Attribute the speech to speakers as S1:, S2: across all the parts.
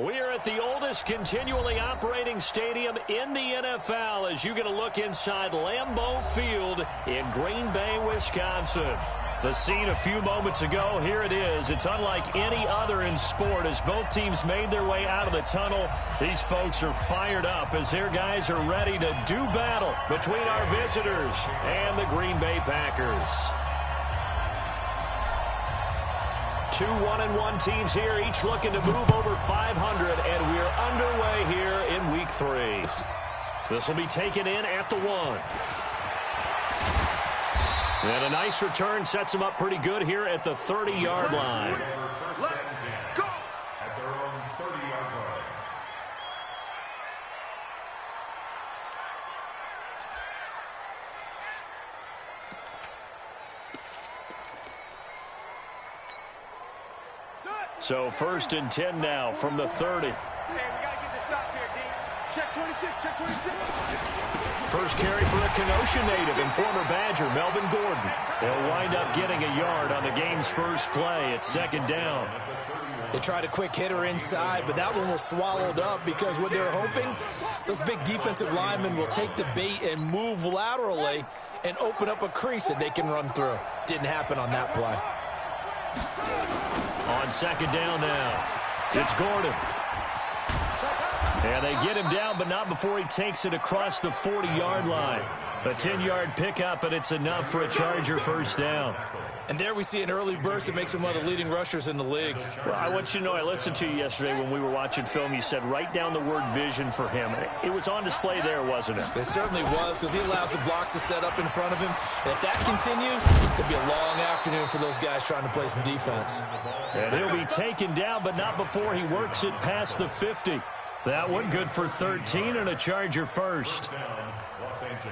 S1: We're at the oldest continually operating stadium in the NFL as you get a look inside Lambeau Field in Green Bay, Wisconsin. The scene a few moments ago, here it is. It's unlike any other in sport as both teams made their way out of the tunnel. These folks are fired up as their guys are ready to do battle between our visitors and the Green Bay Packers. Two 1-1 teams here, each looking to move over 500, and we're underway here in Week 3. This will be taken in at the 1. And a nice return sets him up pretty good here at the 30-yard line.
S2: Let's go! At their own 30-yard line.
S1: So 1st and 10 now from the 30.
S3: Hey, we got to get this stop here, D. Check 26, check 26.
S1: First carry for a Kenosha native and former Badger, Melvin Gordon. They'll wind up getting a yard on the game's first play. It's 2nd down.
S4: They tried a quick hitter inside, but that one was swallowed up because what they're hoping, those big defensive linemen will take the bait and move laterally and open up a crease that they can run through. Didn't happen on that play.
S1: On 2nd down now, it's Gordon. And they get him down, but not before he takes it across the 40-yard line. A 10-yard pickup, and it's enough for a Charger first down.
S4: And there we see an early burst that makes him one of the leading rushers in the league.
S1: Well, I want you to know, I listened to you yesterday when we were watching film. You said write down the word vision for him. It was on display there, wasn't it?
S4: It certainly was, because he allows the blocks to set up in front of him. And if that continues, it could be a long afternoon for those guys trying to play some defense.
S1: And he'll be taken down, but not before he works it past the 50. That one good for 13 and a Charger first.
S2: Los Angeles.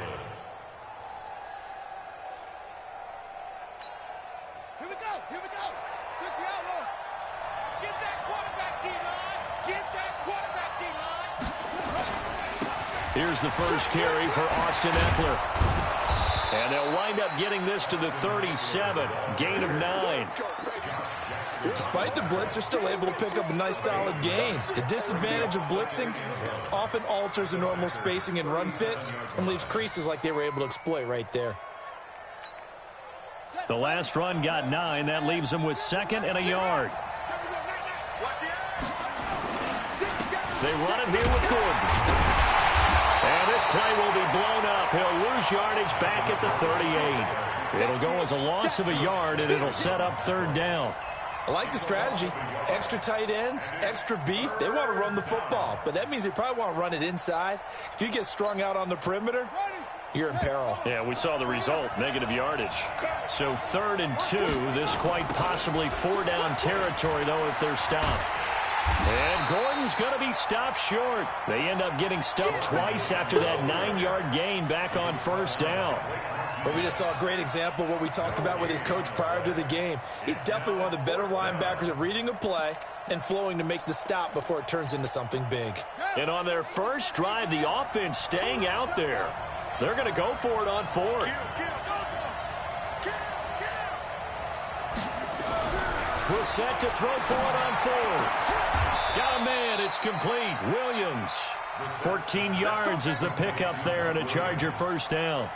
S3: Here we go, here we go. 60 out roll. Get that quarterback D-line. Get that quarterback D-line.
S1: Here's the first carry for Austin Eckler. And they'll wind up getting this to the 37. Gain of 9.
S4: Despite the blitz, they're still able to pick up a nice solid gain. The disadvantage of blitzing often alters the normal spacing and run fits and leaves creases like they were able to exploit right there.
S1: The last run got 9. That leaves them with 2nd and a yard. They run it here with Gordon. And this play will be blown up. He'll lose yardage back at the 38. It'll go as a loss of a yard, and it'll set up 3rd down.
S4: I like the strategy. Extra tight ends, extra beef. They want to run the football, but that means they probably want to run it inside. If you get strung out on the perimeter, you're in peril.
S1: Yeah, we saw the result, negative yardage. So 3rd and 2, this quite possibly 4-down territory, though, if they're stopped. And Gordon's going to be stopped short. They end up getting stuffed twice after that 9-yard gain back on 1st down.
S4: But we just saw a great example of what we talked about with his coach prior to the game. He's definitely one of the better linebackers at reading a play and flowing to make the stop before it turns into something big.
S1: And on their first drive, the offense staying out there. They're going to go for it on 4th. We're set to throw for it on 4th. Got a man. It's complete. Williams. 14 yards is the pickup there and a Charger first down.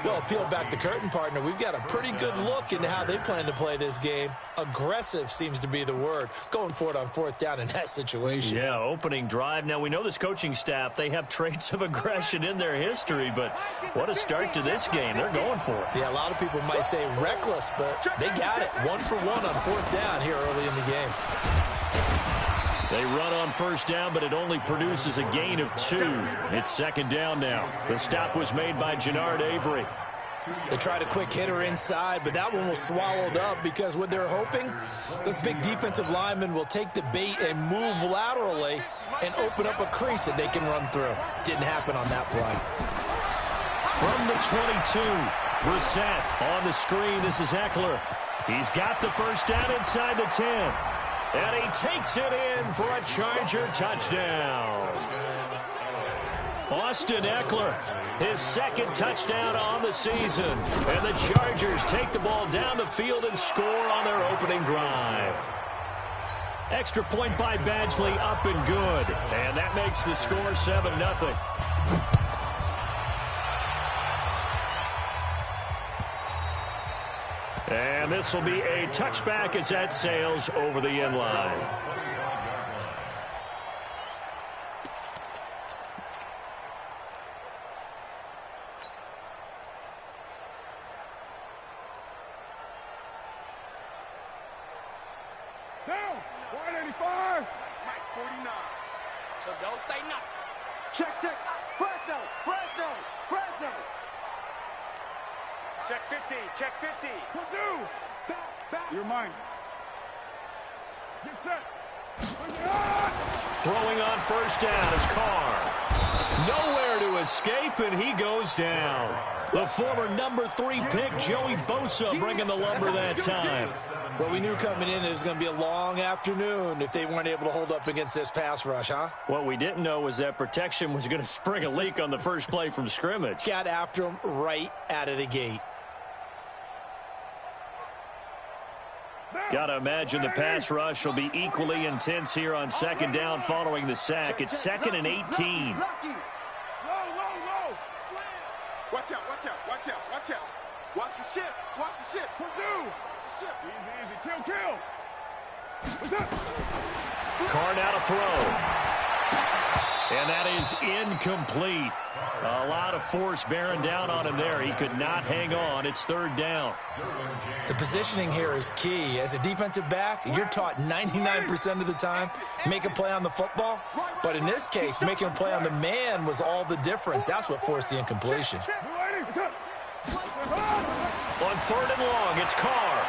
S4: Well, peel back the curtain, partner. We've got a pretty good look into how they plan to play this game. Aggressive seems to be the word. Going for it on 4th down in that situation.
S1: Yeah, opening drive. Now, we know this coaching staff, they have traits of aggression in their history, but what a start to this game. They're going for it.
S4: Yeah, a lot of people might say reckless, but they got it. 1 for 1 on 4th down here early in the game.
S1: They run on 1st down, but it only produces a gain of 2. It's 2nd down now. The stop was made by Jannard Avery.
S4: They tried a quick hitter inside, but that one was swallowed up because what they're hoping, those big defensive linemen will take the bait and move laterally and open up a crease that they can run through. Didn't happen on that play.
S1: From the 22, Brissett on the screen. This is Eckler. He's got the first down inside the 10. And he takes it in for a Charger touchdown. Austin Eckler, his 2nd touchdown on the season. And the Chargers take the ball down the field and score on their opening drive. Extra point by Badgley, up and good. And that makes the score 7-0. And this will be a touchback as that sails over the end line.
S3: Down, 185. Mike 49. So don't say nothing. Check, check. Fresno, Fresno, Fresno. Check 50, check 50. Purdue, back. You're mine. Get set.
S1: Throwing on first down is Carr. Nowhere to escape, and he goes down. The former number 3 pick, Joey Bosa, bringing the lumber that time.
S4: Well, we knew coming in it was going to be a long afternoon if they weren't able to hold up against this pass rush, huh?
S1: What we didn't know was that protection was going to spring a leak on the first play from scrimmage.
S4: Got after him right out of the gate.
S1: Got to imagine the pass rush will be equally intense here on second down following the sack. It's 2nd and 18.
S3: Low, low, low. Slam. Watch out, watch out, watch out, watch out. Watch the ship, watch the ship. Purdue. Watch the ship. Easy, easy. Kill. What's up?
S1: Carr now to throw. And that is incomplete. A lot of force bearing down on him there. He could not hang on. It's 3rd down.
S4: The positioning here is key. As a defensive back, you're taught 99% of the time, make a play on the football. But in this case, making a play on the man was all the difference. That's what forced the incompletion.
S1: On 3rd and long, it's Carr.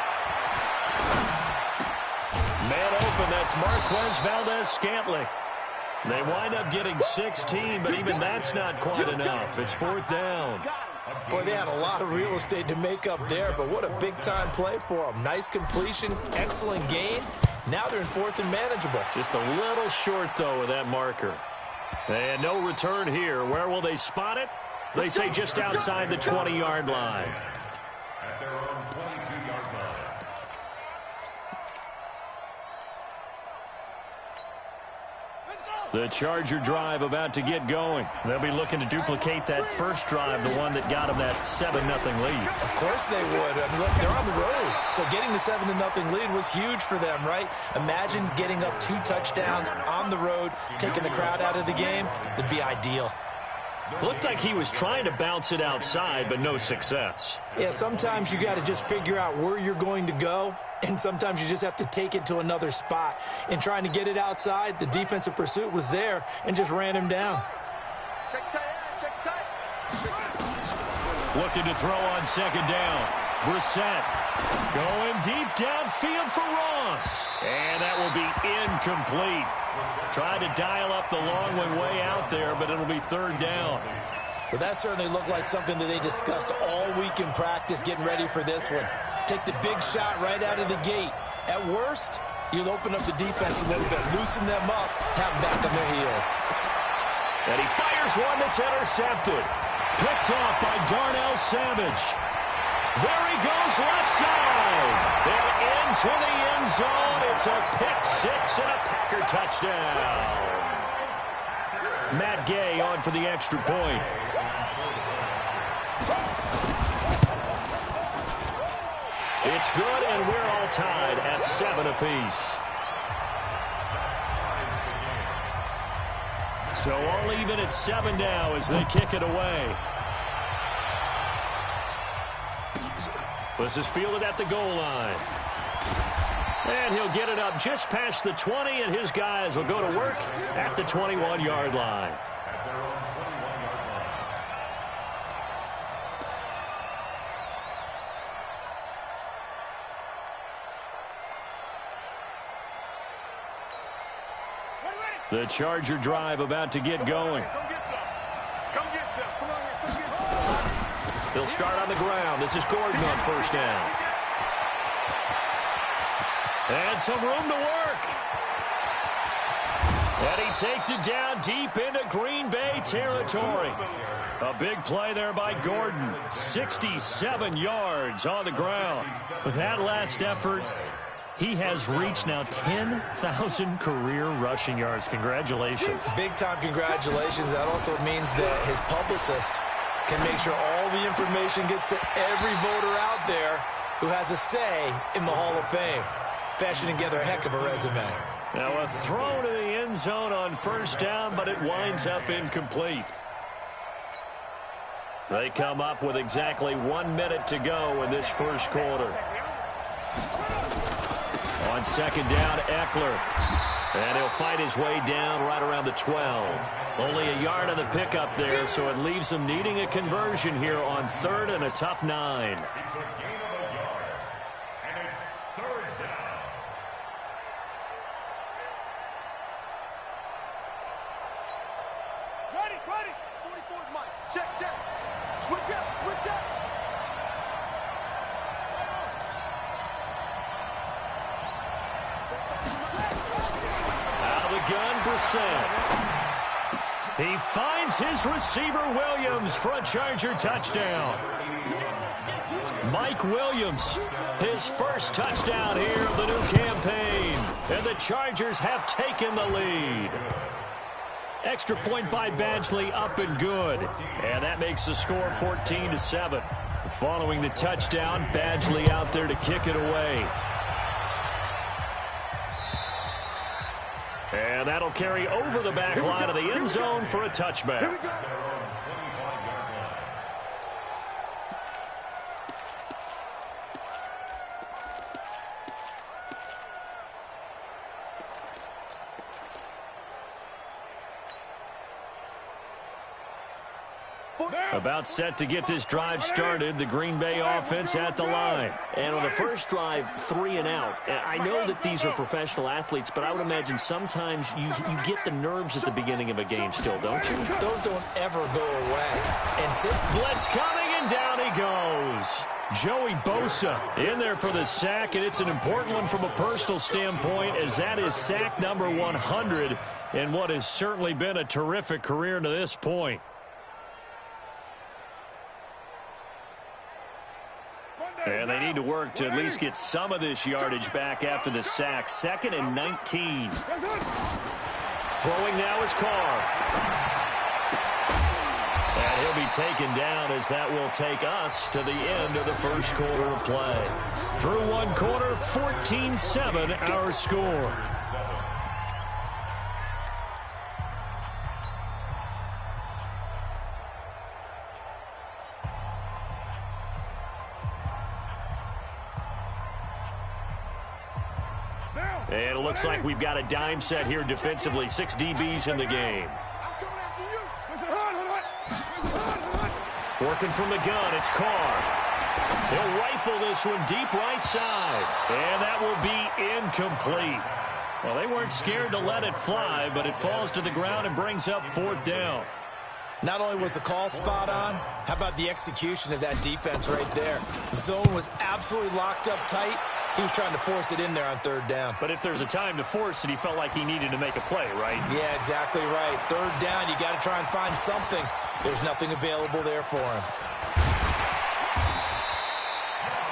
S1: Man open, that's Marquez Valdez-Scantling. They wind up getting 16, but even that's not quite enough. It's 4th down.
S4: Boy, they had a lot of real estate to make up there, but what a big-time play for them. Nice completion, excellent gain. Now they're in 4th and manageable.
S1: Just a little short, though, of that marker. And no return here. Where will they spot it? They say just outside the 20-yard line.
S2: At their own 22-yard line.
S1: The Charger drive about to get going. They'll be looking to duplicate that first drive, the one that got them that 7-0 lead.
S4: Of course they would. I mean, look, they're on the road. So getting the 7-0 lead was huge for them, right? Imagine getting up 2 touchdowns on the road, taking the crowd out of the game. It'd be ideal.
S1: Looked like he was trying to bounce it outside, but no success.
S4: Yeah, sometimes you got to just figure out where you're going to go, and sometimes you just have to take it to another spot. In trying to get it outside, the defensive pursuit was there and just ran him down.
S1: Looking to throw on second down. Brissett going deep downfield for Ross. And that will be incomplete. Tried to dial up the long one way out there, but it'll be 3rd down.
S4: Well, that certainly looked like something that they discussed all week in practice, getting ready for this one. Take the big shot right out of the gate. At worst, you'll open up the defense a little bit, loosen them up, have them back on their heels.
S1: And he fires one that's intercepted. Picked off by Darnell Savage. There he goes, left side. And into the end zone. It's a pick-6 and a Packer touchdown. Matt Gay on for the extra point. It's good, and we're all tied at 7 apiece. So all even at 7 now as they kick it away. This is fielded at the goal line. And he'll get it up just past the 20, and his guys will go to work at the 21-yard line.
S2: At their own 21-yard line.
S1: The Charger drive about to get going.
S3: Come get some. Come get some. Come on here. Come get some.
S1: They'll start on the ground. This is Gordon on first down. And some room to work. And he takes it down deep into Green Bay territory. A big play there by Gordon. 67 yards on the ground. With that last effort, He has reached now 10,000 career rushing yards. Congratulations.
S4: Big-time congratulations. That also means that his publicist can make sure all the information gets to every voter out there who has a say in the Hall of Fame. Fashioning together a heck of a resume.
S1: Now a throw to the end zone on first down, but it winds up incomplete. They come up with exactly 1 minute to go in this first quarter. On second down, Eckler. And he'll fight his way down right around the 12. Only a yard of the pickup there, so it leaves them needing a conversion here on third and a tough 9.
S2: It's a gain of a yard. And it's third down.
S3: Ready. 44 Mike. Check. Switch up.
S1: Out of the gun, Brissett. He finds his receiver, Williams, for a Charger touchdown. Mike Williams, his first touchdown here of the new campaign. And the Chargers have taken the lead. Extra point by Badgley, up and good. And that makes the score 14-7. Following the touchdown, Badgley out there to kick it away. And that'll carry over the back line of the end zone for a touchback. About set to get this drive started, the Green Bay offense at the line.
S5: And on the first drive, 3 and out. I know that these are professional athletes, but I would imagine sometimes you get the nerves at the beginning of a game still, don't you?
S4: Those don't ever go away. And
S1: blitz coming, and down he goes. Joey Bosa in there for the sack, and it's an important one from a personal standpoint, as that is sack number 100 in what has certainly been a terrific career to this point. And they need to work to at least get some of this yardage back after the sack. 2nd and 19. Throwing now is Carr. And he'll be taken down, as that will take us to the end of the first quarter of play. Through one quarter, 14-7 our score. And it looks like we've got a dime set here defensively. 6 DBs in the game. Working from the gun, it's Carr. He'll rifle this one deep right side. And that will be incomplete. Well, they weren't scared to let it fly, but it falls to the ground and brings up 4th down.
S4: not only was the call spot on, how about the execution of that defense right there? The zone was absolutely locked up tight. He was trying to force it in there on 3rd down.
S1: But if there's a time to force it, he felt like he needed to make a play, right?
S4: Yeah, exactly right. 3rd down, you got to try and find something. There's nothing available there for him.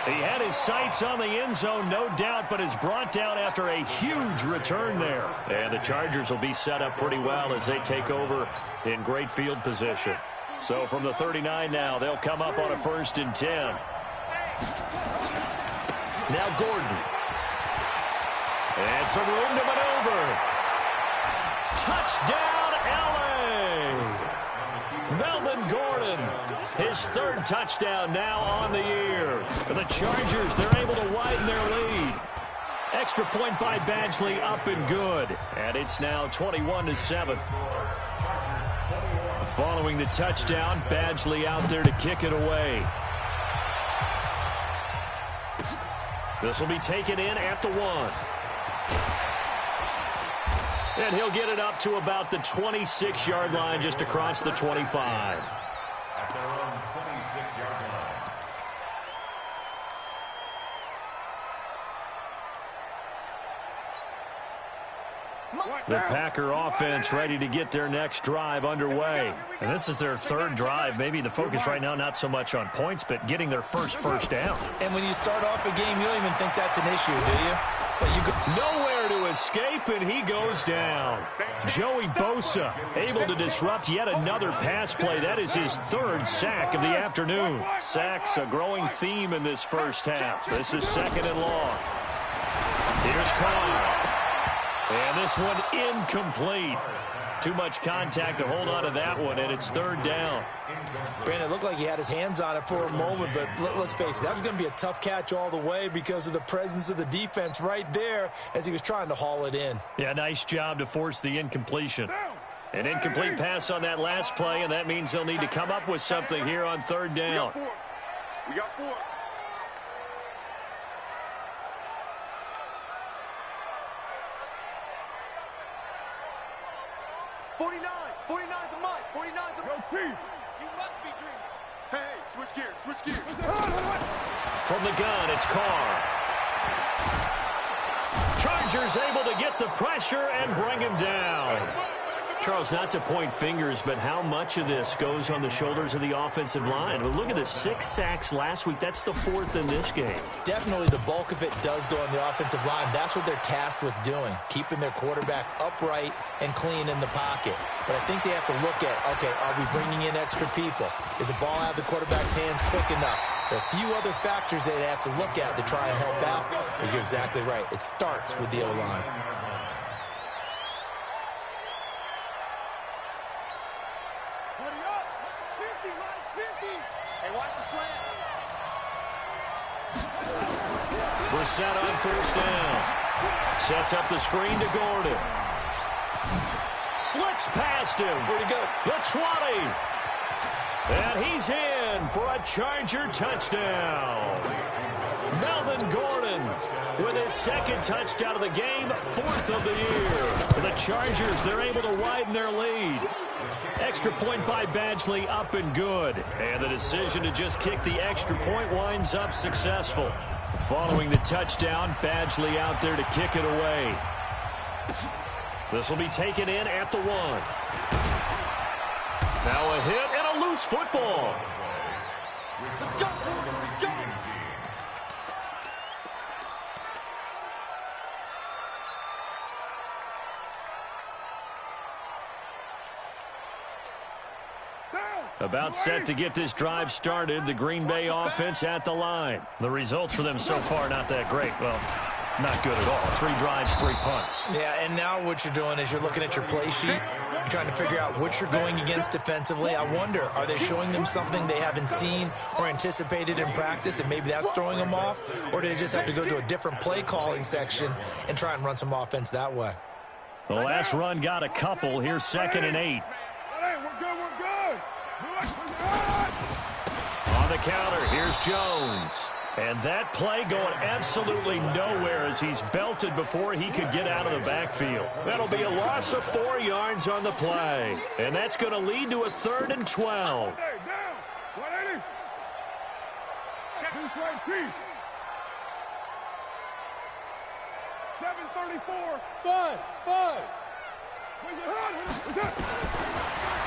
S1: He had his sights on the end zone, no doubt, but is brought down after a huge return there. And the Chargers will be set up pretty well as they take over in great field position. So from the 39 now, they'll come up on a 1st and 10. Now Gordon. And some room to maneuver. Touchdown, LA! Melvin Gordon, his 3rd touchdown now on the year. For the Chargers, they're able to widen their lead. Extra point by Badgley, up and good. And it's now 21-7. Following the touchdown, Badgley out there to kick it away. This will be taken in at the 1. And he'll get it up to about the 26-yard line, just across the 25.
S2: At their own 26-yard line.
S1: The Packer offense ready to get their next drive underway. And this is their 3rd drive. Maybe the focus right now not so much on points, but getting their first down.
S4: And when you start off a game, you don't even think that's an issue, do you? But you go
S1: nowhere to escape, and he goes down. Joey Bosa able to disrupt yet another pass play. That is his third sack of the afternoon. Sacks a growing theme in this first half. This is 2nd and long. Here's Carr. And this one incomplete. Too much contact to hold on to that one, and it's 3rd down.
S4: Brandon, it looked like he had his hands on it for a moment, but let's face it, that was going to be a tough catch all the way because of the presence of the defense right there as he was trying to haul it in.
S1: Yeah, nice job to force the incompletion. An incomplete pass on that last play, and that means they'll need to come up with something here on 3rd down.
S3: We got 4. Switch gears.
S1: From the gun, it's Carr. Chargers able to get the pressure and bring him down. Charles, not to point fingers, but how much of this goes on the shoulders of the offensive line? But look at the 6 sacks last week. That's the 4th in this game.
S4: Definitely the bulk of it does go on the offensive line. That's what they're tasked with doing, keeping their quarterback upright and clean in the pocket. But I think they have to look at, okay, are we bringing in extra people? Is the ball out of the quarterback's hands quick enough? There are a few other factors they have to look at to try and help out. But you're exactly right. It starts with the O-line.
S1: We're set on 1st down. Sets up the screen to Gordon. Slips past him.
S4: Where'd he go?
S1: The 20. And he's in for a Charger touchdown. Melvin Gordon with his 2nd touchdown of the game, 4th of the year. For the Chargers, they're able to widen their lead. Extra point by Badgley, up and good. And the decision to just kick the extra point winds up successful. Following the touchdown, Badgley out there to kick it away. This will be taken in at the 1. Now a hit and a loose football.
S3: Let's go. Let's go.
S1: About set to get this drive started, the Green Bay offense at the line. The results for them so far not that great. Well, not good at all. 3 drives, 3 punts.
S4: Yeah, and now what you're doing is you're looking at your play sheet. You're trying to figure out what you're going against defensively. I wonder, are they showing them something they haven't seen or anticipated in practice, and maybe that's throwing them off? Or do they just have to go to a different play calling section and try and run some offense that way?
S1: The last run got a couple. Here's 2nd and 8. On the counter, here's Jones. And that play going absolutely nowhere as he's belted before he could get out of the backfield. That'll be a loss of 4 yards on the play. And that's going to lead to a 3rd and 12.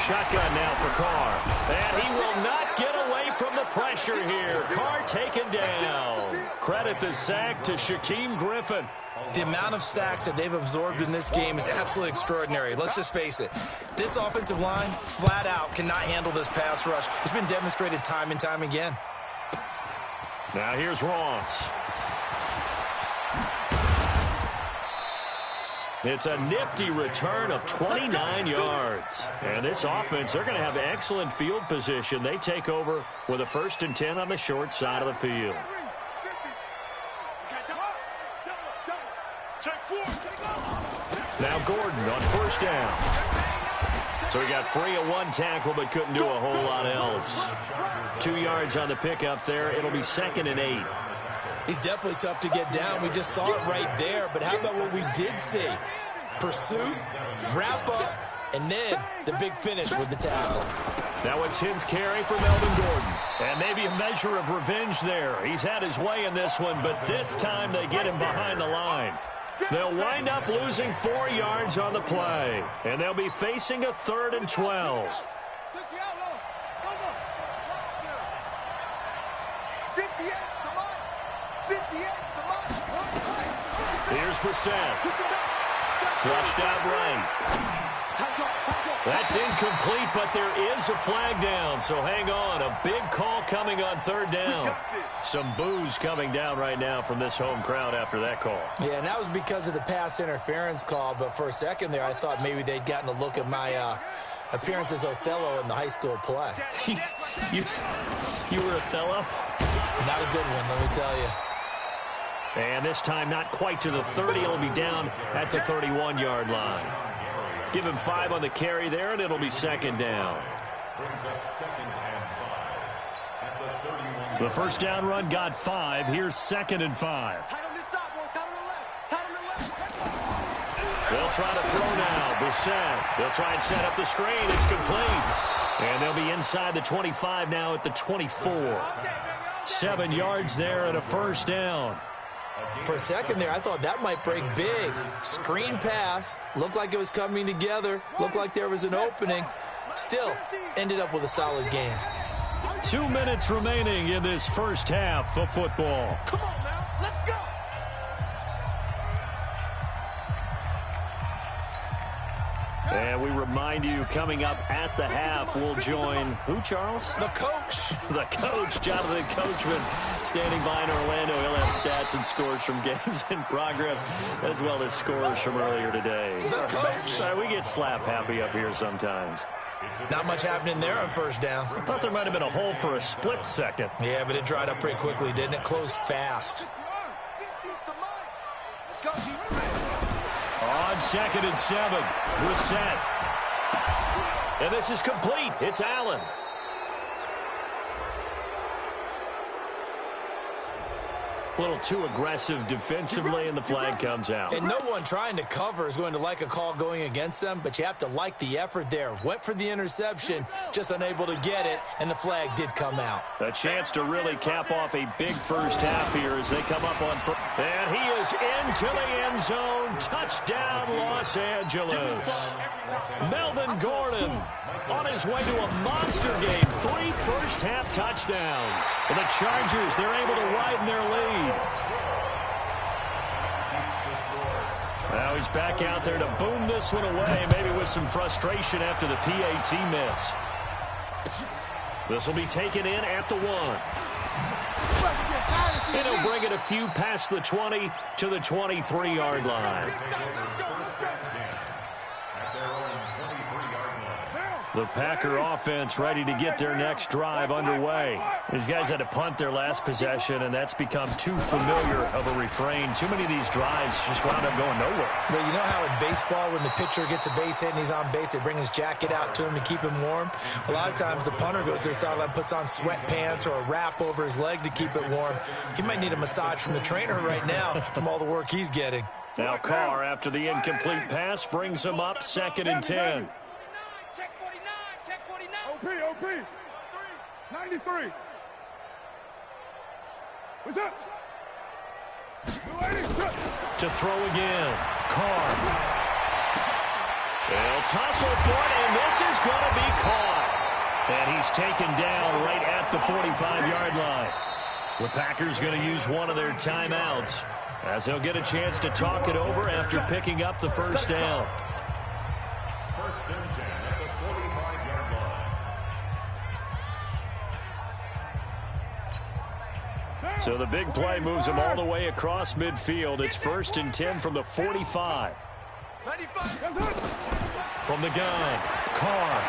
S1: Shotgun now for Carr. And he will not get away from the pressure here. Carr taken down. Credit the sack to Shaquem Griffin.
S4: The amount of sacks that they've absorbed in this game is absolutely extraordinary. Let's just face it. This offensive line, flat out, cannot handle this pass rush. It's been demonstrated time and time again.
S1: Now here's Ross. It's a nifty return of 29 yards. And this offense, they're going to have excellent field position. They take over with a 1st and 10 on the short side of the field. Now Gordon on 1st down. So he got free of 1 tackle but couldn't do a whole lot else. 2 yards on the pickup there. It'll be 2nd and 8.
S4: He's definitely tough to get down. We just saw it right there. But how about what we did see? Pursuit, wrap up, and then the big finish with the tackle.
S1: Now a 10th carry for Melvin Gordon. And maybe a measure of revenge there. He's had his way in this one, but this time they get him behind the line. They'll wind up losing 4 yards on the play. And they'll be facing a 3rd and 12. Here's Brissett. Flushed out right. That's incomplete, but there is a flag down, so hang on. A big call coming on third down. Some boos coming down right now from this home crowd after that call.
S4: Yeah, and that was because of the pass interference call, but for a second there, I thought maybe they'd gotten a look at my appearance as Othello in the high school play.
S1: You were Othello?
S4: Not a good one, let me tell you.
S1: And this time not quite to the 30. It'll be down at the 31-yard line. Give him 5 on the carry there, and it'll be second down. The first down run got 5. Here's 2nd and 5. They'll try to throw now. Brissett. They'll try and set up the screen. It's complete. And they'll be inside the 25 now at the 24. 7 yards there and a first down.
S4: For a second there, I thought that might break big. Screen pass. Looked like it was coming together. Looked like there was an opening. Still, ended up with a solid game.
S1: 2 minutes remaining in this first half of football.
S3: Come on now, let's go.
S1: And we remind you, coming up at the half, we'll join who, Charles?
S4: The coach.
S1: The coach, Jonathan Coachman, standing by in Orlando. He'll have stats and scores from games in progress, as well as scores from earlier today.
S4: The coach.
S1: We get slap happy up here sometimes.
S4: Not much happening there on first down.
S1: I thought there might have been a hole for a split second.
S4: Yeah, but it dried up pretty quickly, didn't it? Closed fast.
S3: Let's go.
S1: On 2nd and 7, Brissett. And this is complete. It's Allen. A little too aggressive defensively, and the flag comes out.
S4: And no one trying to cover is going to like a call going against them, but you have to like the effort there. Went for the interception, just unable to get it, and the flag did come out.
S1: A chance to really cap off a big first half here as they come up on first. And he is into the end zone. Touchdown, Los Angeles. Melvin Gordon on his way to a monster game. 3 first-half touchdowns. And the Chargers, they're able to widen their lead. Now he's back out there to boom this one away, maybe with some frustration after the PAT miss. This will be taken in at the 1. And he'll bring it a few past the 20 to the 23-yard line. The Packer offense ready to get their next drive underway. These guys had to punt their last possession, and that's become too familiar of a refrain. Too many of these drives just wound up going nowhere.
S4: Well, you know how in baseball, when the pitcher gets a base hit and he's on base, they bring his jacket out to him to keep him warm? A lot of times the punter goes to the sideline, puts on sweatpants or a wrap over his leg to keep it warm. He might need a massage from the trainer right now from all the work he's getting.
S1: Now Carr, after the incomplete pass, brings him up 2nd and 10.
S3: OP, 93. What's up?
S1: To throw again. Carr. They'll tussle for it, and this is going to be caught. And he's taken down right at the 45-yard line. The Packers going to use one of their timeouts as they'll get a chance to talk it over after picking up the first down.
S2: First and 10 at the 45-yard line.
S1: So the big play moves him all the way across midfield. It's 1st and 10 from the 45. From the gun, Carr.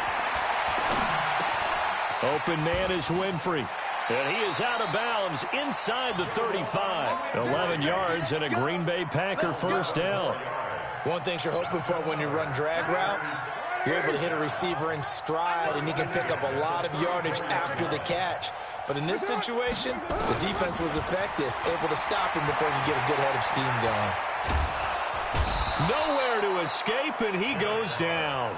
S1: Open man is Winfrey. And he is out of bounds inside the 35. 11 yards and a Green Bay Packer first down.
S4: One thing you're hoping for when you run drag routes, you're able to hit a receiver in stride, and you can pick up a lot of yardage after the catch. But in this situation, the defense was effective, able to stop him before you get a good head of steam going.
S1: Nowhere to escape, and he goes down.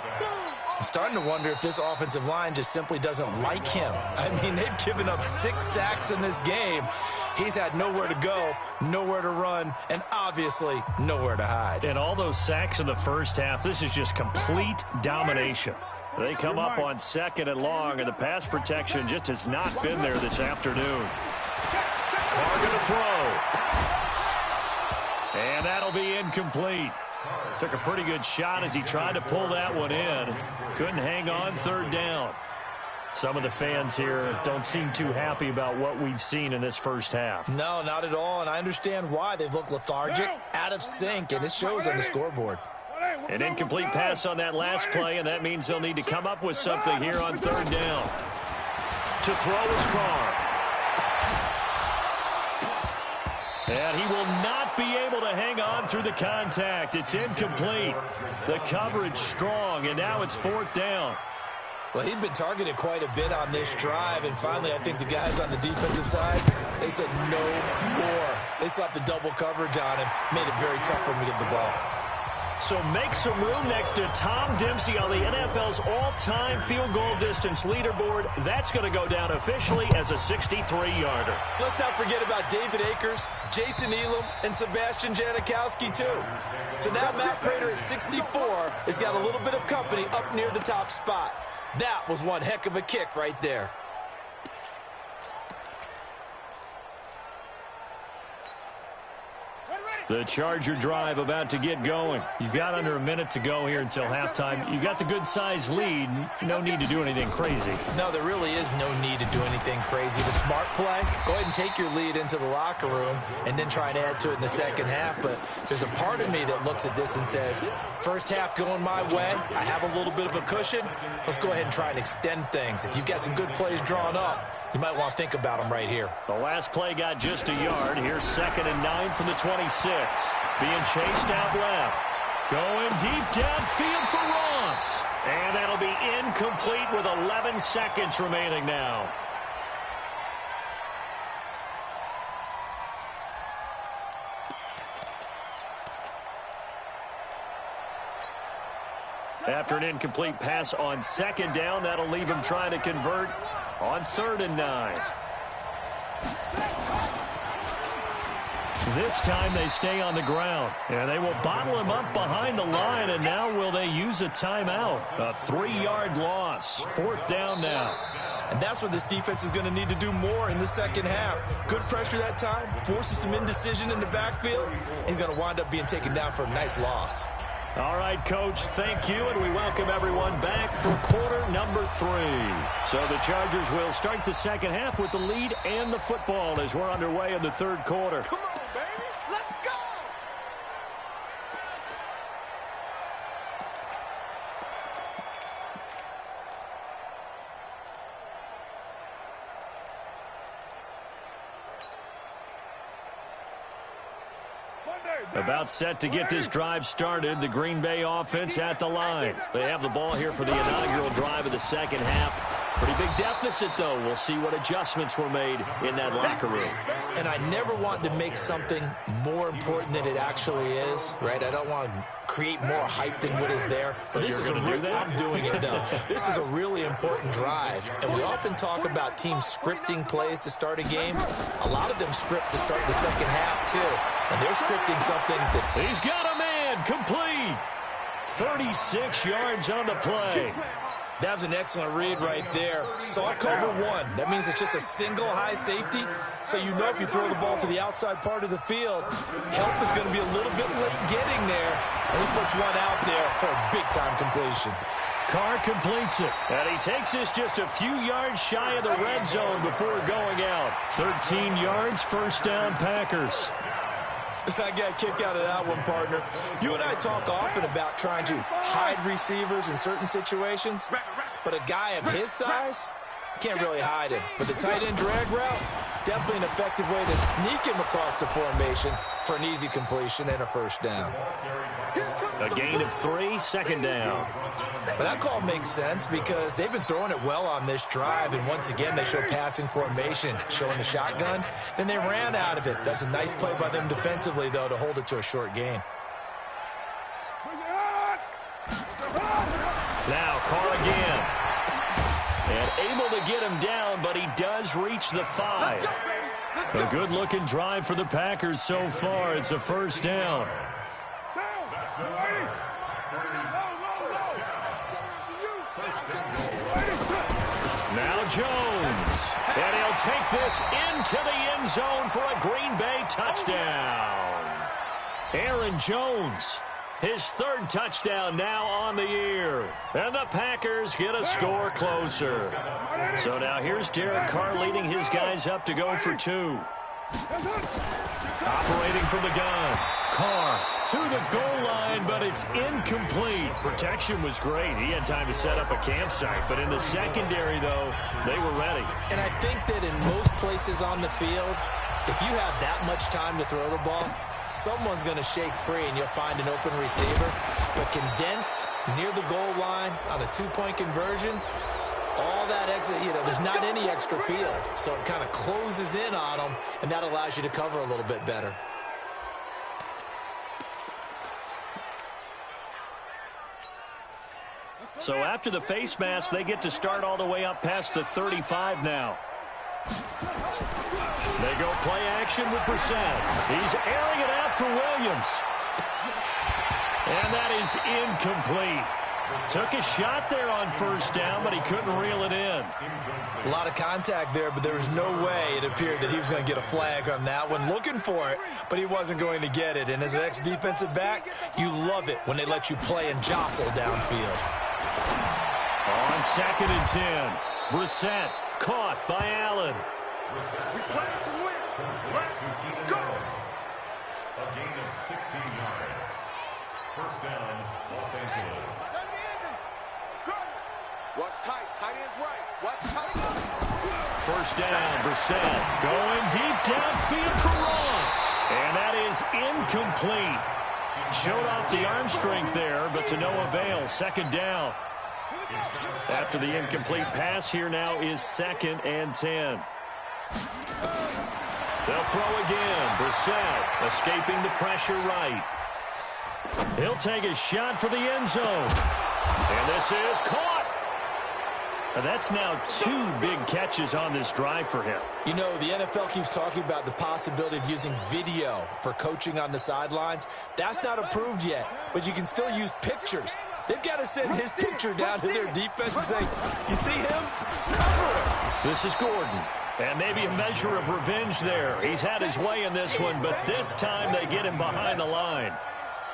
S4: I'm starting to wonder if this offensive line just simply doesn't like him. I mean, they've given up 6 sacks in this game. He's had nowhere to go, nowhere to run, and obviously nowhere to hide.
S1: And all those sacks in the first half, this is just complete domination. They come up on 2nd and long, and the pass protection just has not been there this afternoon. Carr going to throw. And that'll be incomplete. Took a pretty good shot as he tried to pull that one in. Couldn't hang on, third down. Some of the fans here don't seem too happy about what we've seen in this first half.
S4: No, not at all, and I understand why. They've looked lethargic, out of sync, and it shows on the scoreboard.
S1: An incomplete pass on that last play, and that means they'll need to come up with something here on third down. To throw his car. And he will not be able to hang on through the contact. It's incomplete. The coverage strong, and now it's fourth down.
S4: Well, he'd been targeted quite a bit on this drive, and finally I think the guys on the defensive side, they said no more. They slapped the double coverage on him, made it very tough for him to get the ball.
S1: So make some room next to Tom Dempsey on the NFL's all-time field goal distance leaderboard. That's going to go down officially as a 63-yarder.
S4: Let's not forget about David Akers, Jason Elam, and Sebastian Janikowski, too. So now Matt Prater at 64 has got a little bit of company up near the top spot. That was one heck of a kick right there.
S1: The Charger drive about to get going. You've got under a minute to go here until halftime. You've got the good-sized lead. No need to do anything crazy.
S4: No, there really is no need to do anything crazy. The smart play, go ahead and take your lead into the locker room and then try and add to it in the second half. But there's a part of me that looks at this and says, first half going my way, I have a little bit of a cushion. Let's go ahead and try and extend things. If you've got some good plays drawn up, you might want to think about them right here.
S1: The last play got just a yard. Here's 2nd and 9 from the 26. Being chased out left. Going deep downfield for Ross. And that'll be incomplete with 11 seconds remaining now. After an incomplete pass on 2nd down, that'll leave him trying to convert on 3rd and 9. This time they stay on the ground. And they will bottle him up behind the line. And now will they use a timeout? A 3-yard loss. 4th down now.
S4: And that's what this defense is going to need to do more in the second half. Good pressure that time. Forces some indecision in the backfield. He's going to wind up being taken down for a nice loss.
S1: All right, Coach, thank you, and we welcome everyone back for quarter number 3. So the Chargers will start the second half with the lead and the football as we're underway in the third quarter.
S3: Come on, baby. Let's go.
S1: About set to get this drive started. The Green Bay offense at the line. They have the ball here for the inaugural drive of the second half. Pretty big deficit, though. We'll see what adjustments were made in that locker room.
S4: And I never want to make something more important than it actually is, right? I don't want to create more hype than what is there. But this is I'm doing it, though. This is a really important drive. And we often talk about teams scripting plays to start a game. A lot of them script to start the second half, too. And they're scripting something that...
S1: He's got a man complete. 36 yards on the play.
S4: That was an excellent read right there. Saw cover 1. That means it's just a single high safety. So you know if you throw the ball to the outside part of the field, help is going to be a little bit late getting there. And he puts one out there for a big-time completion.
S1: Carr completes it. And he takes this just a few yards shy of the red zone before going out. 13 yards, first down, Packers.
S4: I got a kick out of that one, partner. You and I talk often about trying to hide receivers in certain situations, but a guy of his size can't really hide him. But the tight end drag route, definitely an effective way to sneak him across the formation for an easy completion and a first down.
S1: A gain of 3, second down.
S4: But that call makes sense because they've been throwing it well on this drive, and once again they show passing formation, showing the shotgun. Then they ran out of it. That's a nice play by them defensively, though, to hold it to a short gain.
S1: Now Carr again. And able to get him down, but he does reach the 5. A good-looking drive for the Packers so far. It's a first down. Now Jones. And he'll take this into the end zone for a Green Bay touchdown. Aaron Jones, his third touchdown now on the year. And the Packers get a score closer. So now here's Derek Carr leading his guys up to go for 2. Operating from the gun. Carr to the goal line, but it's incomplete. Protection was great. He had time to set up a campsite, but in the secondary, though, they were ready.
S4: And I think that in most places on the field, if you have that much time to throw the ball, someone's going to shake free and you'll find an open receiver. But condensed near the goal line on a 2-point conversion, all that exit, there's not any extra field. So it kind of closes in on them, and that allows you to cover a little bit better.
S1: So after the face mask, they get to start all the way up past the 35 now. They go play action with Brissett. He's airing it out for Williams. And that is incomplete. Took a shot there on first down, but he couldn't reel it in.
S4: A lot of contact there, but there was no way it appeared that he was going to get a flag on that one. Looking for it, but he wasn't going to get it. And as an ex-defensive back, you love it when they let you play and jostle downfield.
S1: On 2nd and 10, Brissett caught by Allen.
S3: We play to win. Let's go.
S2: A gain of 16 yards. First down, Los Angeles.
S3: Watch tight. Tight end's right. Watch tight.
S1: First down, Brissett going deep downfield for Ross. And that is incomplete. Showed off the arm strength there, but to no avail. 2nd down. After the incomplete pass, here now is 2nd and 10. They'll throw again. Brissett escaping the pressure right. He'll take a shot for the end zone. And this is caught. That's now 2 big catches on this drive for him.
S4: The NFL keeps talking about the possibility of using video for coaching on the sidelines. That's not approved yet, but you can still use pictures. They've got to send his picture down to their defense and say, you see him? Cover him.
S1: This is Gordon. And maybe a measure of revenge there. He's had his way in this one, but this time they get him behind the line.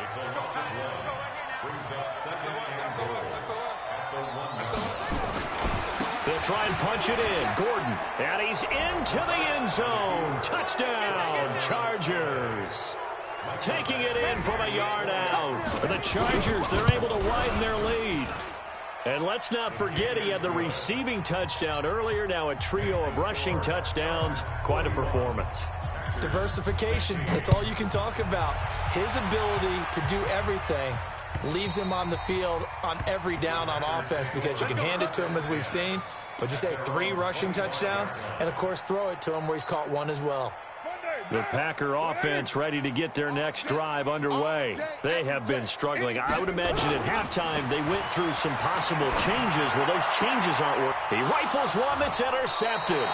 S2: It's a loss of 1. Brings up 2nd and goal.
S1: They'll try and punch it in. Gordon. And he's into the end zone. Touchdown, Chargers. Taking it in from a yard out. For the Chargers, they're able to widen their lead. And let's not forget he had the receiving touchdown earlier. Now a trio of rushing touchdowns. Quite a performance.
S4: Diversification. That's all you can talk about. His ability to do everything leaves him on the field on every down on offense because you can hand it to him as we've seen. But you say 3 rushing touchdowns and, of course, throw it to him where he's caught 1 as well.
S1: The Packer offense ready to get their next drive underway. They have been struggling. I would imagine at halftime they went through some possible changes. Well, those changes aren't working. He rifles one that's intercepted.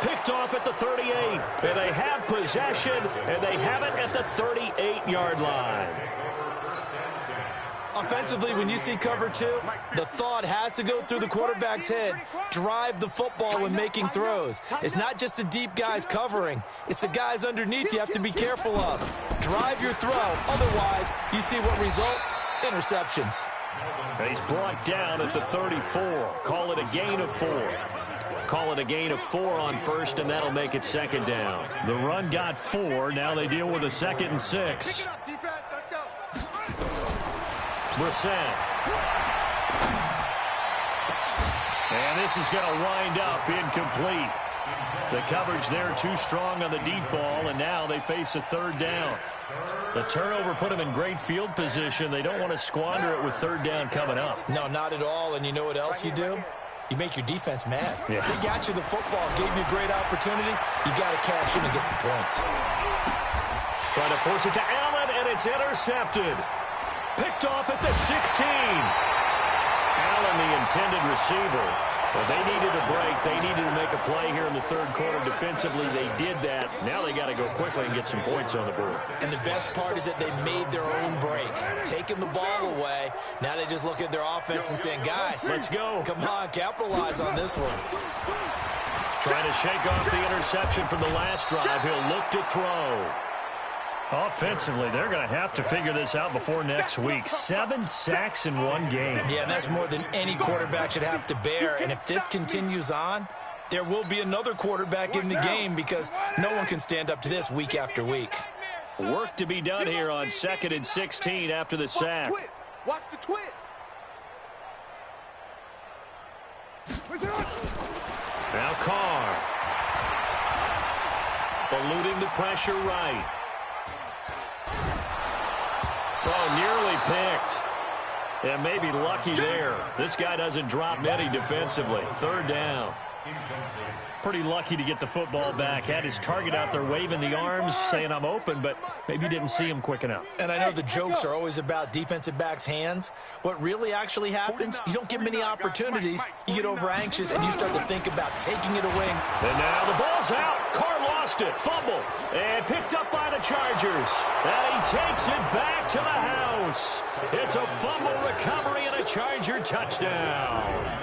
S1: Picked off at the 38. And they have possession, and they have it at the 38-yard line.
S4: Offensively, when you see cover 2, the thought has to go through the quarterback's head. Drive the football when making throws. It's not just the deep guys covering. It's the guys underneath you have to be careful of. Drive your throw. Otherwise, you see what results? Interceptions.
S1: And he's brought down at the 34. Call it a gain of 4. Call it a gain of 4 on first, and that'll make it 2nd down. The run got 4. Now they deal with a 2nd and 6.
S3: Pick it up, defense. Let's go.
S1: Brissett. And this is going to wind up incomplete. The coverage there too strong on the deep ball, and now they face a 3rd down. The turnover put them in great field position. They don't want to squander it with 3rd down coming up.
S4: No, not at all. And you know what else you do? You make your defense mad.
S1: Yeah.
S4: They got you the football, gave you a great opportunity. You got to cash in and get some points.
S1: Trying to force it to Allen, and it's intercepted. Picked off at the 16. Allen, the intended receiver. Well, they needed a break. They needed to make a play here in the 3rd quarter defensively. They did that. Now they got to go quickly and get some points on the board.
S4: And the best part is that they made their own break. Taking the ball away. Now they just look at their offense and saying, guys,
S1: let's go.
S4: Come on, capitalize on this one.
S1: Trying to shake off the interception from the last drive. He'll look to throw. Offensively, they're going to have to figure this out before next week. 7 sacks in one game.
S4: Yeah, and that's more than any quarterback should have to bear. And if this continues on, there will be another quarterback in the game because no one can stand up to this week after week.
S1: Work to be done here on 2nd and 16 after the sack.
S3: Watch the twist.
S1: Now Carr. Eluding the pressure right. Oh, nearly picked. And maybe lucky there. This guy doesn't drop many defensively. 3rd down. Pretty lucky to get the football back. Had his target out there waving the arms, saying I'm open, but maybe didn't see him quick enough.
S4: And I know the jokes are always about defensive backs' hands. What really actually happens, you don't get many opportunities. You get over anxious, and you start to think about taking it away.
S1: And now the ball's out. Carr lost it. Fumble. And picked up by the Chargers. And he takes it back to the house. It's a fumble recovery and a Charger touchdown.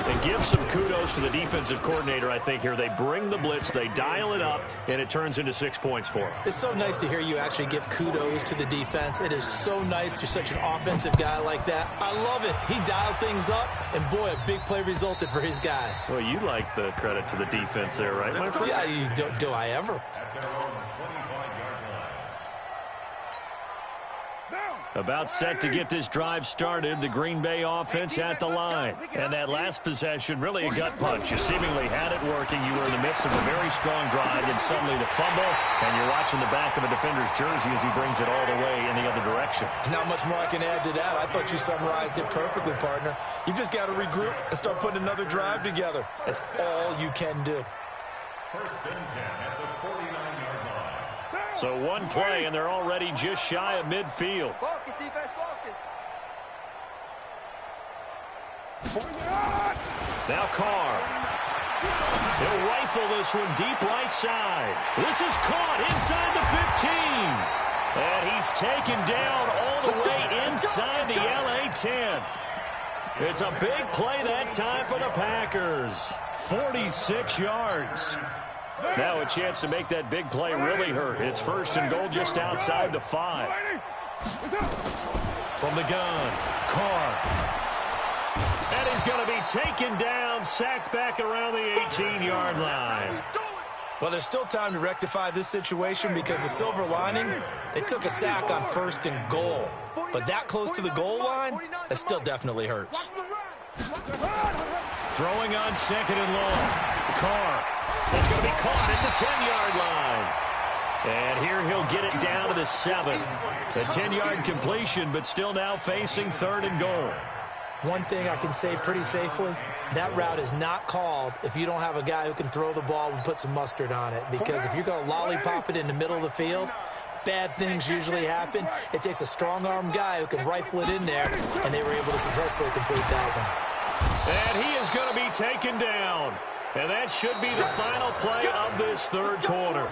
S1: And give some kudos to the defensive coordinator, I think, here. They bring the blitz, they dial it up, and it turns into 6 points for them.
S4: It's so nice to hear you actually give kudos to the defense. It is so nice. You're such an offensive guy like that. I love it. He dialed things up, and boy, a big play resulted for his guys.
S1: Well, you like the credit to the defense there, right, my friend?
S4: Yeah, do I ever?
S1: About set to get this drive started, the Green Bay offense at the line. And that last possession, really a gut punch. You seemingly had it working. You were in the midst of a very strong drive, and suddenly the fumble, and you're watching the back of a defender's jersey as he brings it all the way in the other direction.
S4: There's not much more I can add to that. I thought you summarized it perfectly, partner. You've just got to regroup and start putting another drive together. That's all you can do.
S2: 1st and 10 at the 49-yard line.
S1: So one play, and they're already just shy of midfield.
S3: Focus, defense, focus.
S1: Now Carr. He'll rifle this one deep right side. This is caught inside the 15. And he's taken down all the way inside the LA 10. It's a big play that time for the Packers. 46 yards. Now a chance to make that big play really hurt. It's 1st and goal just outside the 5. From the gun, Carr. And he's going to be taken down, sacked back around the 18-yard line.
S4: Well, there's still time to rectify this situation because the silver lining, they took a sack on 1st and goal. But that close to the goal line, that still definitely hurts.
S1: Throwing on 2nd and long. Carr. It's going to be caught at the 10-yard line. And here he'll get it down to the 7. A 10-yard completion, but still now facing 3rd and goal.
S4: One thing I can say pretty safely, that route is not called if you don't have a guy who can throw the ball and put some mustard on it. Because if you're going to lollipop it in the middle of the field, bad things usually happen. It takes a strong-armed guy who can rifle it in there, and they were able to successfully complete that one.
S1: And he is going to be taken down. And that should be the final play of this 3rd quarter.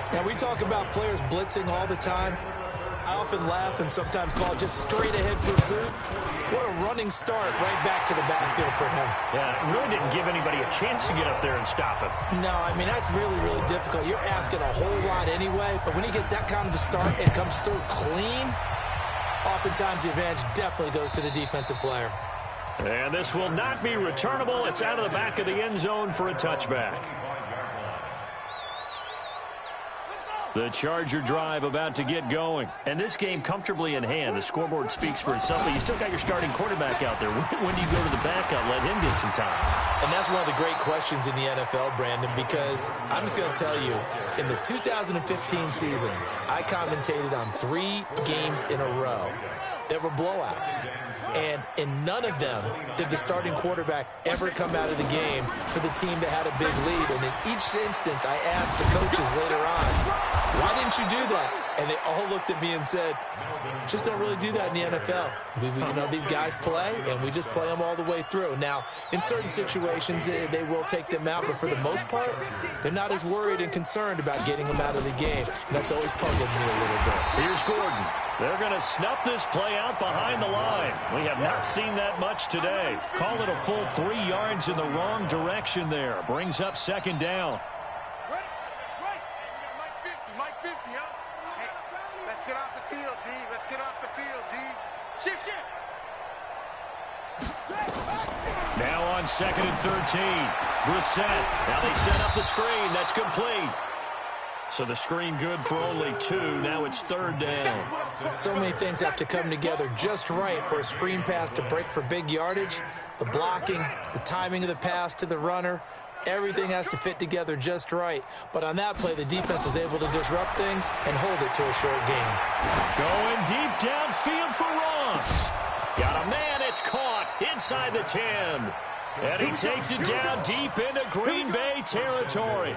S4: Now, we talk about players blitzing all the time. I often laugh and sometimes call it just straight-ahead pursuit. What a running start right back to the backfield for him.
S1: Yeah, it really didn't give anybody a chance to get up there and stop him.
S4: No, I mean, that's really, really difficult. You're asking a whole lot anyway, but when he gets that kind of a start and comes through clean, oftentimes the advantage definitely goes to the defensive player.
S1: And this will not be returnable. It's out of the back of the end zone for a touchback. The Charger drive about to get going. And this game comfortably in hand. The scoreboard speaks for itself, but you still got your starting quarterback out there. When do you go to the backup, let him get some time?
S4: And that's one of the great questions in the NFL, Brandon, because I'm just going to tell you, in the 2015 season, I commentated on 3 games in a row that were blowouts. And in none of them did the starting quarterback ever come out of the game for the team that had a big lead. And in each instance, I asked the coaches later on, why didn't you do that? And they all looked at me and said, just don't really do that in the NFL. You know, these guys play, and we just play them all the way through. Now, in certain situations, they will take them out, but for the most part, they're not as worried and concerned about getting them out of the game. And that's always puzzled me a little bit.
S1: Here's Gordon. They're going to snuff this play out behind the line. We have not seen that much today. Call it a full 3 yards in the wrong direction there. Brings up 2nd down.
S3: get off the field, D. Let's get off the field, D. Shift.
S1: Now on 2nd and 13. Brissett. Now they set up the screen. That's complete. So the screen good for only 2. Now it's 3rd down.
S4: So many things have to come together just right for a screen pass to break for big yardage. The blocking, the timing of the pass to the runner, everything has to fit together just right. But on that play, the defense was able to disrupt things and hold it to a short gain.
S1: Going deep downfield for Ross. Got a man. It's caught inside the 10. And he takes it down deep into Green Bay territory.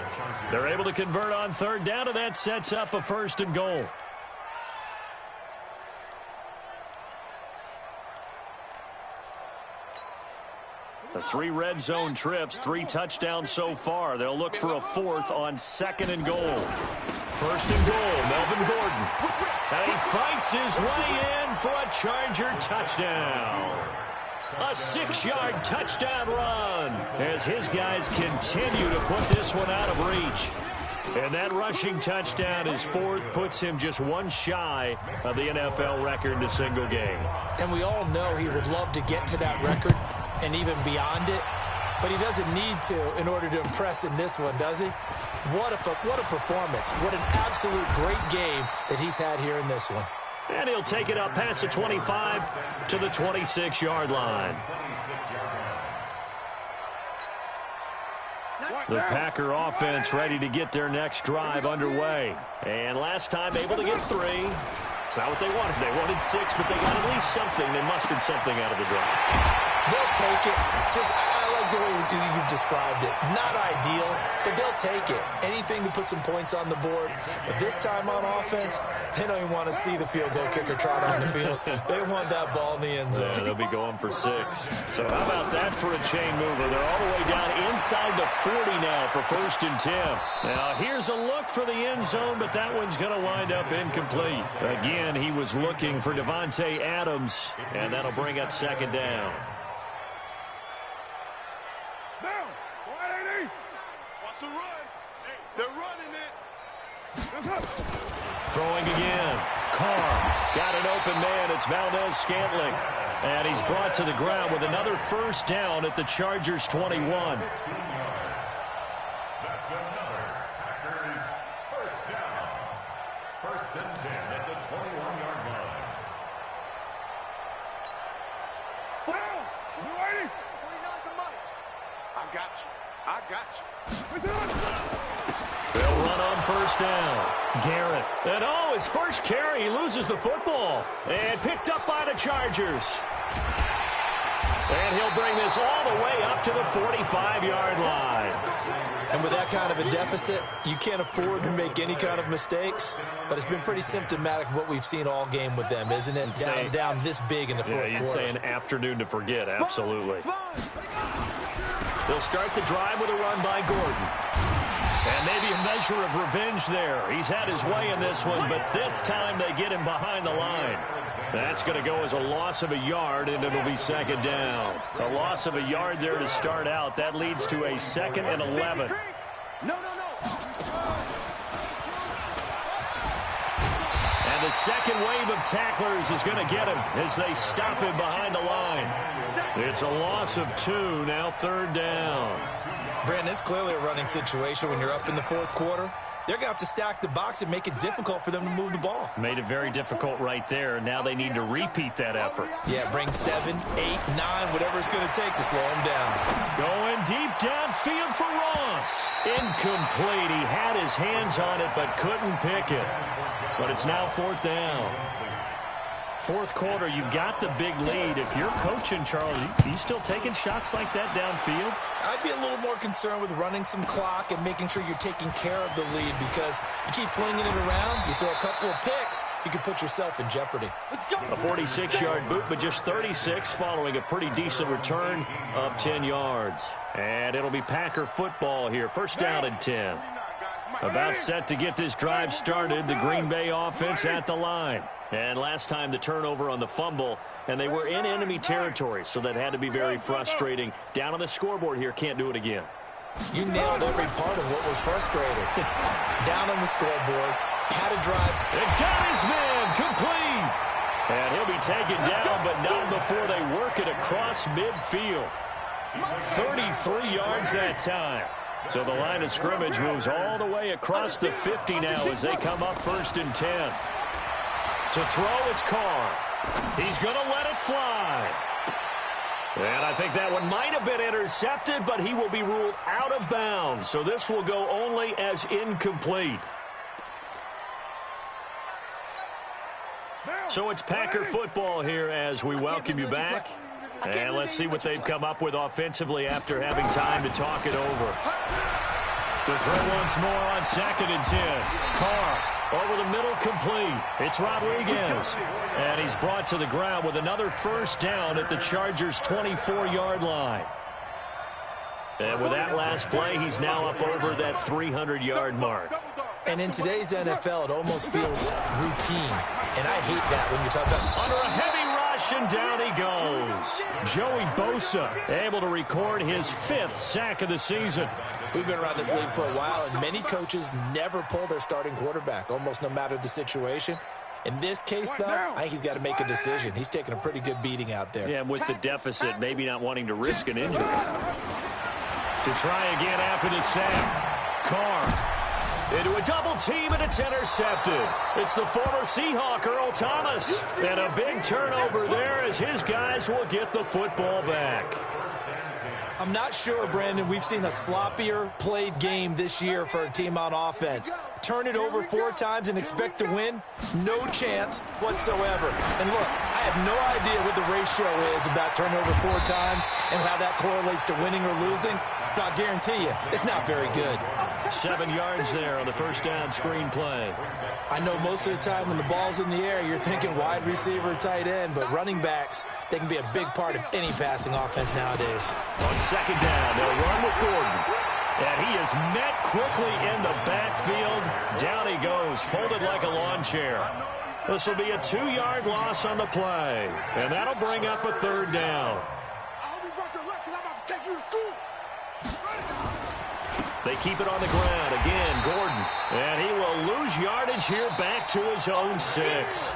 S1: They're able to convert on 3rd down, and that sets up a 1st and goal. The 3 red zone trips, 3 touchdowns so far. They'll look for a 4th on 2nd and goal. 1st and goal, Melvin Gordon. And he fights his way in for a Charger touchdown. A 6-yard touchdown run as his guys continue to put this one out of reach. And that rushing touchdown, his 4th, puts him just 1 shy of the NFL record in a single game.
S4: And we all know he would love to get to that record and even beyond it, but he doesn't need to in order to impress in this one, does he? What a performance. What an absolute great game that he's had here in this one.
S1: And he'll take it up past the 25 to the 26-yard line. The Packer offense ready to get their next drive underway. And last time able to get 3. It's not what they wanted. They wanted 6, but they got at least something. They mustered something out of the drive.
S4: They'll take it. I like the way you've described it. Not ideal, but they'll take it. Anything to put some points on the board. But this time on offense, they don't even want to see the field goal kicker trot on the field. They want that ball in the end zone.
S1: Yeah, they'll be going for 6. So how about that for a chain mover? They're all the way down inside the 40 now for 1st and 10. Now here's a look for the end zone, but that one's going to wind up incomplete. Again, he was looking for Devontae Adams, and that'll bring up 2nd down.
S3: Watch the run. They're running it.
S1: Throwing again. Carr got an open man. It's Valdez Scantling. And he's brought to the ground with another 1st down at the Chargers 21.
S2: That's another Packers 1st down. 1st and 10 at the 21-yard line.
S3: You ready? I got you.
S1: They'll run on 1st down. Garrett. And his first carry, he loses the football. And picked up by the Chargers. And he'll bring this all the way up to the 45-yard line.
S4: And with that kind of a deficit, you can't afford to make any kind of mistakes. But it's been pretty symptomatic of what we've seen all game with them, isn't it? Down this big in the 4th quarter.
S1: Yeah, you'd say an afternoon to forget, absolutely. They'll start the drive with a run by Gordon. And maybe a measure of revenge there. He's had his way in this one, but this time they get him behind the line. That's going to go as a loss of a yard, and it'll be 2nd down. A loss of a yard there to start out. That leads to a 2nd and 11. And the second wave of tacklers is going to get him as they stop him behind the line. It's a loss of 2, now 3rd down.
S4: Brandon, it's clearly a running situation when you're up in the 4th quarter. They're going to have to stack the box and make it difficult for them to move the ball.
S1: Made it very difficult right there. Now they need to repeat that effort.
S4: Yeah, bring 7, 8, 9, whatever it's going to take to slow him down.
S1: Going deep downfield for Ross. Incomplete. He had his hands on it but couldn't pick it. But it's now 4th down. 4th quarter, you've got the big lead. If you're coaching, Charles, you still taking shots like that downfield?
S4: I'd be a little more concerned with running some clock and making sure you're taking care of the lead, because you keep flinging it around, you throw a couple of picks, you can put yourself in jeopardy.
S1: A 46-yard boot, but just 36 following a pretty decent return of 10 yards. And it'll be Packer football here. 1st down and 10. About set to get this drive started. The Green Bay offense at the line. And last time the turnover on the fumble, and they were in enemy territory, so that had to be very frustrating. Down on the scoreboard here, can't do it again.
S4: You nailed every part of what was frustrating. Down on the scoreboard, had a drive.
S1: It got his man complete. And he'll be taken down, but not before they work it across midfield. 33 yards that time. So the line of scrimmage moves all the way across the 50 now as they come up 1st and 10. To throw, it's Carr. He's going to let it fly. And I think that one might have been intercepted, but he will be ruled out of bounds. So this will go only as incomplete. So it's Packer football here as we welcome you back. And let's see what they've come up with offensively after having time to talk it over. To throw once more on 2nd and 10. Carr over the middle, complete. It's Rodriguez. And he's brought to the ground with another 1st down at the Chargers' 24-yard line. And with that last play, he's now up over that 300-yard mark.
S4: And in today's NFL, it almost feels routine. And I hate that when you talk about
S1: under a heavy rush, and down he goes. Joey Bosa able to record his 5th sack of the season.
S4: We've been around this league for a while, and many coaches never pull their starting quarterback, almost no matter the situation. In this case, though, I think he's got to make a decision. He's taking a pretty good beating out there.
S1: Yeah, and with the deficit, maybe not wanting to risk an injury. To try again after the sack. Carr into a double team, and it's intercepted. It's the former Seahawk, Earl Thomas. And a big turnover there as his guys will get the football back.
S4: I'm not sure, Brandon, we've seen a sloppier played game this year for a team on offense. Turn it over 4 times and expect to win? No chance whatsoever. And look, I have no idea what the ratio is about turnover 4 times and how that correlates to winning or losing. But I'll guarantee you, it's not very good.
S1: 7 yards there on the 1st down screen play.
S4: I know most of the time when the ball's in the air, you're thinking wide receiver, tight end, but running backs, they can be a big part of any passing offense nowadays.
S1: On 2nd down, they'll run with Gordon. And he is met quickly in the backfield. Down he goes, folded like a lawn chair. This will be a 2-yard loss on the play. And that'll bring up a 3rd down. They keep it on the ground. Again, Gordon. And he will lose yardage here back to his own 6.